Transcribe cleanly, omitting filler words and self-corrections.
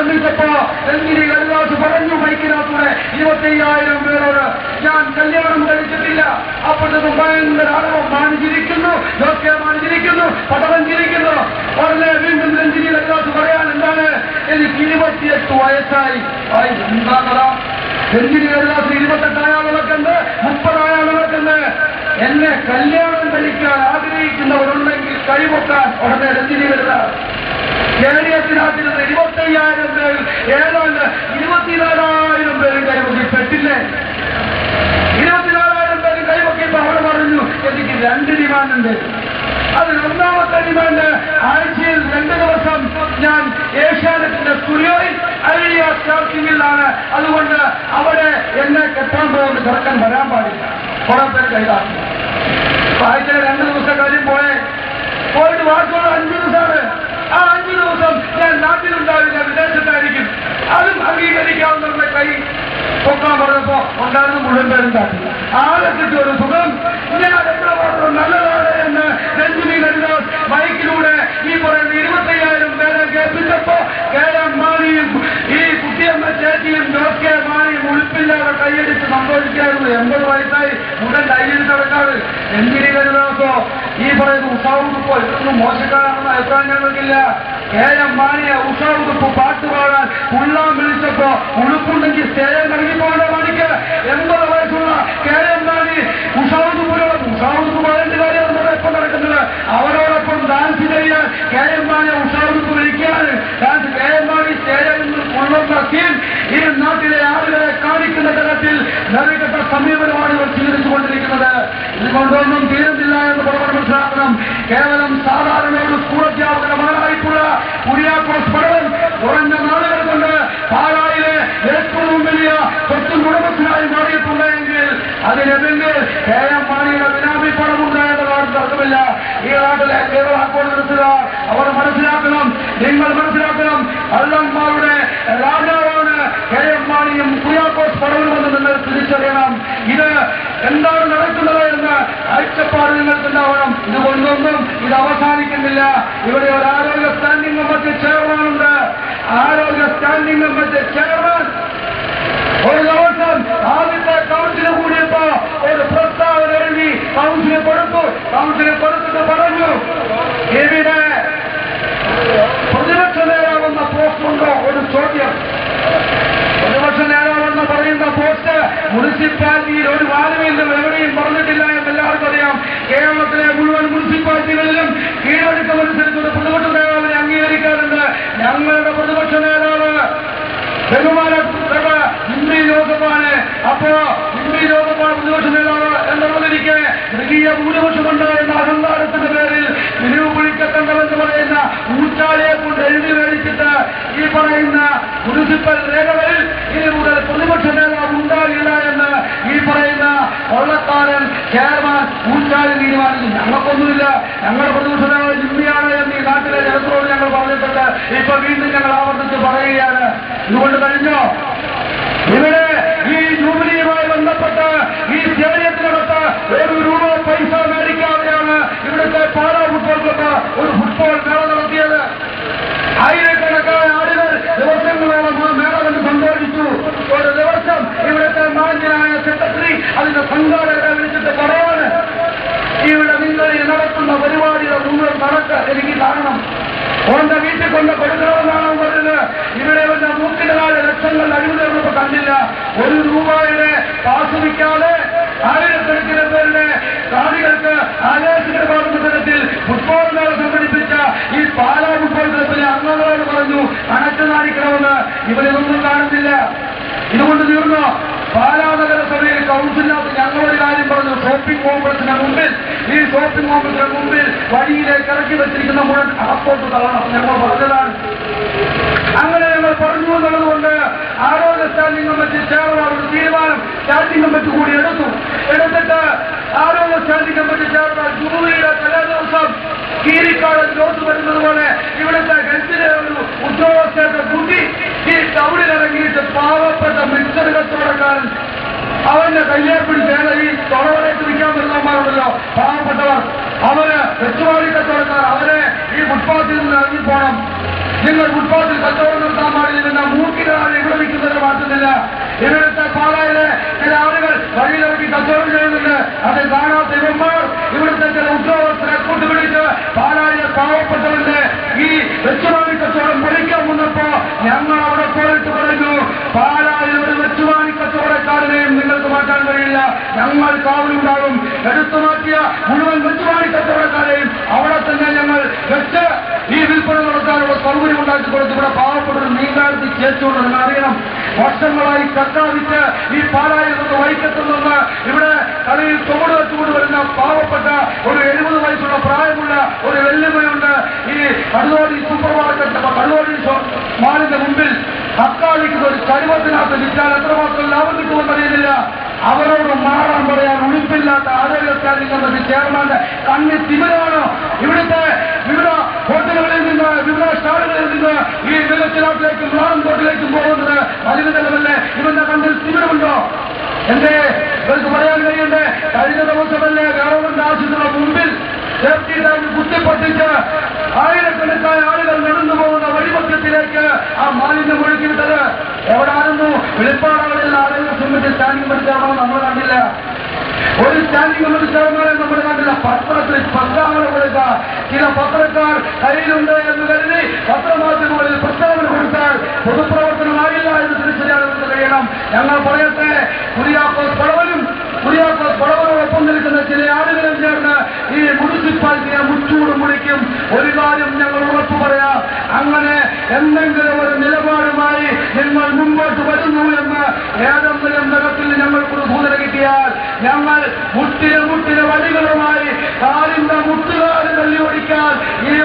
സംബന്ധിച്ചപ്പോ എന്തിന് കരുദാസ് പറഞ്ഞു മൈക്കിനകത്തൂടെ 25,000 പേരോട് ഞാൻ കല്യാണം കഴിച്ചിട്ടില്ല. അപ്പോഴത്തേക്കും ഭയങ്കര ആണവം മാണിച്ചിരിക്കുന്നു, ജോക്കെ മാണിച്ചിരിക്കുന്നു, പടവൻ ചിരിക്കുന്നു. ഉടനെ വീണ്ടും രഞ്ജിനി കരുദാസ് പറയാൻ എന്താണ്, എനിക്ക് 28 വയസ്സായി. എന്താ കഥ? രഞ്ജിനി കരുദാസ് 28 ആളുകൾക്കുണ്ട്, 30 ആളുകൾക്കുണ്ട്. എന്നെ കല്യാണം കഴിക്കാൻ ആഗ്രഹിക്കുന്നവരുണ്ടെങ്കിൽ കൈവക്കാൻ ഉടനെ രഞ്ജിനി കരുദാസ് കേരളത്തിനകത്തിരുന്ന് 25,000 പേരിൽ ഏതാണ്ട് 24,000 പേരും കൈവക്കിപ്പെട്ടില്ലേ? 24,000 പേരും കൈവക്കിയപ്പോ അവിടെ പറഞ്ഞു എനിക്ക് 2 ഡിമാൻഡുണ്ട്. അതിൽ ഒന്നാമത്തെ ഡിമാൻഡ്, ആഴ്ചയിൽ 2 ദിവസം ഞാൻ ഏഷ്യാനെറ്റിന്റെ സ്റ്റുഡിയോയിൽ ഐഡിയ സ്റ്റാർട്ടിങ്ങിലാണ്, അതുകൊണ്ട് അവിടെ എന്നെ കെട്ടാൻ പോകുന്ന ചെറുക്കൻ വരാൻ പാടില്ല. കുറെ പേര് കൈകാട്ടി. ആഴ്ചയിൽ 2 ദിവസം കാര്യം പോയിട്ട് ബാക്കിയുള്ള 5 ദിവസമാണ്. ആ 5 ദിവസം ഞാൻ നാട്ടിലുണ്ടാവില്ല, വിദേശത്തായിരിക്കും. അതും അംഗീകരിക്കാവുന്ന കൈ പൊക്കാൻ പറഞ്ഞപ്പോ ഉണ്ടായിരുന്ന മുഴുവൻ പേരും കാട്ടില്ല. ആകെ കിട്ടിയ ഒരു സുഖം, ഞാൻ എത്രമാത്രം നല്ലതാണ് എന്ന് രഞ്ജിനി കരുദാസ് മൈക്കിലൂടെ ഈ പറയുന്ന 25,000 പേരെ കേൾപ്പിച്ചപ്പോ KM മാണിയും ഈ കുട്ടിയമ്മ ചേച്ചിയും ജോക്കെ മാണിയും ഉൾപ്പില്ലാതെ കൈയടിച്ച് സന്തോഷിക്കായിരുന്നു. 80 വയസ്സായി മുഴുവൻ കൈയടിച്ച് നടക്കാറ്. രഞ്ജിനി കരുദാസോ ഈ പറയുന്ന ഉഷാവുടുപ്പോ ഇതൊന്നും മോശക്കാരാണെന്ന് അഭിപ്രായം ഞങ്ങൾക്കില്ല. KM മാണിയെ ഉഷാവുടുപ്പ് പാട്ട് പാടാൻ ഉള്ളാൻ വിളിച്ചപ്പോ ഉടുപ്പുണ്ടെങ്കിൽ സ്റ്റേജം കറങ്ങിപ്പോകേണ്ട മാണിക്ക് 80 വയസ്സുള്ള KM മാണി ഉഷാവുടുപ്പ് പാടേണ്ട കാര്യമാണ് എപ്പം നടക്കുന്നത്. അവരോടൊപ്പം ഡാൻസ് ചെയ്യാൻ KM മാണിയെ ഉഷാവുടുപ്പ് വിളിക്കാൻ KM മാണി സ്റ്റേജിൽ നിന്ന് കൊള്ളുന്ന സീൻ ഈ നാട്ടിലെ ആളുകളെ കാണിക്കുന്ന തരത്തിൽ നിറകെട്ട സമീപനമാണ് ഇവർ സ്വീകരിച്ചുകൊണ്ടിരിക്കുന്നത്. ഇതുകൊണ്ടൊന്നും തീരുന്നില്ല എന്ന് പറഞ്ഞു മനസ്സിലാക്കണം. കേവലം സാധാരണ ഒരു സ്കൂൾ അധ്യാപകന്മാരായിട്ടുള്ള കുര്യാക്കോസ് പടവൻ കുറഞ്ഞ നാളുകൾ കൊണ്ട് പാലായിലെ ഏറ്റവും വലിയ സ്വത്തും കുടുംബത്തിനായി മാറിയിട്ടുണ്ടെങ്കിൽ അതിനെതിരെ KM മാണിയുടെ ബിനാമി പണമുണ്ടായെന്ന കാര്യം തർക്കമില്ല. ഈ നാട്ടിലെ കേരള കോൺഗ്രസുകാർ അവർ മനസ്സിലാക്കണം, നിങ്ങൾ മനസ്സിലാക്കണം, കള്ളന്മാരുടെ രാജാവാണ് KM മാണിയും കുര്യാക്കോസ് പടവനുമെന്ന് നിങ്ങൾ തിരിച്ചറിയണം. ഇത് എന്താണ് നടക്കുന്നത് എന്ന് കാഴ്ചപ്പാട് നിങ്ങൾക്കുണ്ടാവണം. ഇതുകൊണ്ടൊന്നും ഇത് അവസാനിക്കുന്നില്ല. ഇവിടെ ഒരു ആരോഗ്യ സ്റ്റാൻഡിംഗ് കമ്മിറ്റി ചെയർമാനുണ്ട്. ആരോഗ്യ സ്റ്റാൻഡിംഗ് കമ്മിറ്റി ചെയർമാൻ ഒരു ദിവസം ആദ്യത്തെ കൗൺസില് കൂടിയപ്പോ ഒരു പ്രസ്താവന എഴുതി കൗൺസിലിൽ കൊടുത്തിട്ട് പറഞ്ഞു, ഇവിടെ പ്രതിപക്ഷ നേതാവെന്ന പോസ്റ്റുണ്ടോ? ഒരു ചോദ്യം. പ്രതിപക്ഷ നേതാവെന്ന് പറയുന്ന പോസ്റ്റ് മുനിസിപ്പാലിറ്റിയിൽ ഒരു വാലുവിലും എവിടെയും പറഞ്ഞിട്ടില്ല എന്ന് എല്ലാവർക്കും അറിയാം. കേരളത്തിലെ മുഴുവൻ മുനിസിപ്പാലിറ്റികളിലും കീഴടക്കമനുസരിച്ച് ഒരു പ്രതിപക്ഷ നേതാവിനെ അംഗീകരിക്കാറുണ്ട്. ഞങ്ങളുടെ പ്രതിപക്ഷ നേതാവ് ബഹുമാനപ്പെട്ട ഇംബി ജോസഫാണ്. അപ്പോ ഇംബി ജോസഫാണ് പ്രതിപക്ഷ നേതാവ് എന്നുള്ളതിരിക്കെ മൃഗീയ ഭൂരിപക്ഷമുണ്ട് എന്ന അഹങ്കാരത്തിന്റെ പേരിൽ പിരിവ് പിടിക്കത്തണ്ടെന്ന് പറയുന്ന ഊച്ചാളിയെ കൊണ്ട് എഴുതി മേടിച്ചിട്ട് ഈ പറയുന്ന മുനിസിപ്പൽ രേഖകളിൽ ഇനി മുതൽ പ്രതിപക്ഷ നേതാവ് ഉണ്ടാകില്ല എന്ന് ഈ പറയുന്ന കൊള്ളക്കാരൻ ചെയർമാൻ ഊച്ചാളി തീരുമാനിക്കും. ഞങ്ങൾക്കൊന്നുമില്ല, ഞങ്ങളുടെ പ്രതിപക്ഷ നേതാവ് ജിമ്മിയാണ് എന്ന് ഈ നാട്ടിലെ ജനത്തോട് ഞങ്ങൾ പറഞ്ഞിട്ടുണ്ട്. ഇപ്പൊ വീണ്ടും ഞങ്ങൾ ആവർത്തിച്ച് പറയുകയാണ്. ഇതുകൊണ്ട് കഴിഞ്ഞോ? ഇവിടെ ഈ ജൂബിലിയുമായി ബന്ധപ്പെട്ട് ഈ സ്റ്റേഡിയത്തിനകത്ത് ₹1 പൈസ മേടിക്കാതെയാണ് ഇവിടുത്തെ പാലാ ഫുട്ബോൾ ക്ലബ്ബ് ഒരു ഫുട്ബോൾ മേള നടത്തിയത്. ആയിരക്കണക്കായ ആളുകൾ ദിവസങ്ങളോളം ആ മേള കണ്ട് സന്തോഷിച്ചു. ഒരു ദിവസം ഇവിടുത്തെ മാന്യനായ സെക്രട്ടറി അതിന്റെ സംഘാടകരെ വിളിച്ചിട്ട് പറയാണ്, ഇവിടെ നിങ്ങൾ നടത്തുന്ന പരിപാടിയുടെ മുഴുവൻ കണക്ക് എനിക്ക് കാണണം. ഓന്റെ വീട്ടിൽ കൊണ്ട് കൊടുക്കണമെന്നാണ് പറഞ്ഞത്. ഇവിടെ വന്ന മൂക്കിന്റെ നാല് ലക്ഷങ്ങൾ അഴിമതികളൊന്നും കണ്ടില്ല. ₹1 പാസ് വിൽക്കാതെ ആയിരക്കണക്കിന് പേരുടെ കാണികൾക്ക് ആവേശകരമാകുന്ന തരത്തിൽ ഫുട്ബോൾ മേള സംഘടിപ്പിച്ച ഈ പാലാ ഫുട്ബോൾ ക്ലബിലെ അംഗങ്ങളോട് പറഞ്ഞു കണക്ക് കാണിക്കണമെന്ന്. ഇവരിതൊന്നും കാണുന്നില്ല. ഇതുകൊണ്ട് തീർന്നോ? പാലാ നഗരസഭയിൽ കൗൺസിലിനകത്ത് ഞങ്ങളൊരു കാര്യം പറഞ്ഞു. ഷോപ്പിംഗ് കോംപ്ലക്സിന് മുമ്പിൽ ഈ ഷോപ്പിംഗ് കോംപ്ലക്സിന് മുമ്പിൽ വഴിയിലേക്ക് ഇറക്കി വെച്ചിരിക്കുന്ന മുഴുവൻ അകത്തോട്ട് തള്ളണം ഞങ്ങൾ പറഞ്ഞതാണ്. അങ്ങനെ ഞങ്ങൾ പറഞ്ഞു എന്നുള്ളതുകൊണ്ട് ആരോഗ്യ സ്റ്റാൻഡിംഗ് കമ്മിറ്റി ചെയർമാൻ ഒരു തീരുമാനം സ്റ്റാൻഡിംഗ് കമ്മിറ്റി കൂടി എടുത്തിട്ട് ആരോഗ്യ സ്റ്റാൻഡിംഗ് കമ്മിറ്റി ചെയർമാൻ ജൂബിലിയുടെ തലേ ദിവസം കീരിക്കാട് ജോസ് വരുന്നത് പോലെ ഇവിടുത്തെ ഹെൽത്തിലെ ഒരു ഉദ്യോഗസ്ഥരുടെ കൂട്ടി ഈ ടൗണിലിറങ്ങിയിട്ട് പാവപ്പെട്ട മിക്സർ കച്ചവടക്കാരൻ അവന്റെ കയ്യെ പിടിച്ച് ഈ തൊളവരേക്ക് വിൽക്കാൻ വരുന്നവന്മാരുണ്ടല്ലോ പാവപ്പെട്ടവർ, അവര് വെച്ചുമാറി കച്ചവടക്കാർ, അവരെ ഈ ഫുട്പാത്തിൽ നിന്ന് ഇറങ്ങിപ്പോണം, നിങ്ങൾ ഫുട്പാത്തിൽ കച്ചവടം നടത്താൻ പാടില്ലെന്ന് മാറ്റുന്നില്ല. ഇവിടുത്തെ പാലായിലെ ചില ആളുകൾ വഴിയിലിറക്കി കച്ചവടം ചെയ്യുന്നുണ്ട്. അത് കാണാത്ത ഇവന്മാർ ഇവിടുത്തെ ചില ഉദ്യോഗസ്ഥരെ കൂട്ടുപിടിച്ച് പാലായിലെ പാവപ്പെട്ടവന്റെ ഈ വെച്ചുമാണി കച്ചവടം പൊളിക്കാൻ വന്നപ്പോ ഞങ്ങൾ അവിടെ പോയിട്ട് പറഞ്ഞു, പാലായിൽ ഒരു വെച്ചുമാണി കച്ചവടക്കാരനെയും നിങ്ങൾക്ക് മാറ്റാൻ കഴിയില്ല, ഞങ്ങൾ കാവലുണ്ടാകും. എടുത്തു മാറ്റിയ മുഴുവൻ വെച്ചുമാണി കച്ചവടക്കാരെയും അവിടെ തന്നെ ഞങ്ങൾ വെച്ച് ഈ വിൽപ്പന നടത്താനുള്ള സൗകര്യം ഉണ്ടാക്കി കൊടുത്ത് ഇവിടെ പാവപ്പെട്ടൊരു മീൻകാരത്തി ചേച്ചുകൊണ്ട് നിങ്ങൾ അറിയണം, വർഷങ്ങളായി കക്കാവിച്ച് ഈ പാലായിൽ നിന്ന് വൈക്കത്തു നിന്ന് ഇവിടെ കളിയിൽ തോട് വെച്ചുകൊണ്ട് വരുന്ന പാവപ്പെട്ട ഒരു 70 വയസ്സുള്ള പ്രായമുള്ള ഒരു വെല്ലുമയുണ്ട്. ഈ കടുതോടി സൂപ്പർ മാർക്കറ്റ് കടുതോടി മാളിന്റെ മുമ്പിൽ തക്കാളിക്ക് ഒരു ചരിവത്തിനകത്ത് വിറ്റാൽ എത്രമാത്രം ലാഭം കിട്ടുമെന്നറിയുന്നില്ല. അവരോട് മാറാൻ പറയാൻ ഉളിപ്പില്ലാത്ത ആരോഗ്യ സ്റ്റാൻഡിംഗ് കമ്മിറ്റി ചെയർമാന്റെ കണ്ണി തിമിരാണ്. ഇവിടുത്തെ വിവിധ ഹോട്ടലുകളിൽ നിന്ന് വിവിധ സ്റ്റാളുകളിൽ നിന്ന് ഈ വെള്ളച്ചിലാട്ടിലേക്കും റാന്തോട്ടിലേക്കും പോകുന്നത് മലിനജലമല്ലേ? ഇവന്റെ കണ്ണിൽ തിമിരമുണ്ടോ? എന്റെ ഇവർക്ക് പറയാൻ കഴിയണ്ടേ? കഴിഞ്ഞ ദിവസമല്ലേ ഗവൺമെന്റ് ആശുപത്രിയുടെ മുമ്പിൽ സേഫ്റ്റി ടാങ്ക് കുത്തിപ്പൊട്ടിച്ച് ആയിരക്കണക്കായ ആളുകൾ നടന്നു പോകുന്ന വഴിമധ്യത്തിലേക്ക് ആ മാലിന്യം ഒഴുക്കിവിട്ടത് എവിടായിരുന്നു? വെളിപ്പാടുകളിൽ ആളുകൾ സമിതി സ്റ്റാൻഡിംഗ് കമ്മിറ്റി ചെയർമാൻ നമ്മൾ കണ്ടില്ല. ഒരു സ്റ്റാൻഡിംഗ് കമ്മിറ്റി ചെയർമാനെ നമ്മൾ കണ്ടില്ല. പത്രത്തിൽ പ്രസ്താവന കൊടുക്കുക. ചില പത്രക്കാർ കയ്യിലുണ്ട് എന്ന് കരുതി പത്രമാധ്യമങ്ങളിൽ പ്രസ്താവന കൊടുത്താൽ പൊതുപ്രവർത്തനമായില്ല എന്ന് തിരിച്ചറിയാൻ കഴിയണം. ഞങ്ങൾ പറയട്ടെ, കുര്യാക്കോസ് പടവനോടൊപ്പം നിൽക്കുന്ന ചില ആളുകളും ചേർന്ന് ഈ മുനിസിപ്പാലിറ്റിയെ മുച്ചൂട് മുടിക്കും. ഒരു കാര്യം ഞങ്ങൾ ഉറപ്പു പറയാം, അങ്ങനെ എന്തെങ്കിലും ഒരു നിലപാടുമായി നിങ്ങൾ മുമ്പോട്ട് വരുന്നു എന്ന് ഏതെങ്കിലും തരത്തിൽ ഞങ്ങൾക്കൊരു സൂചന കിട്ടിയാൽ ഞങ്ങൾ മുട്ടിന് വടികളുമായി കാലിന്റെ മുട്ടുകാര് തല്ലി ഓടിക്കാൻ ഈ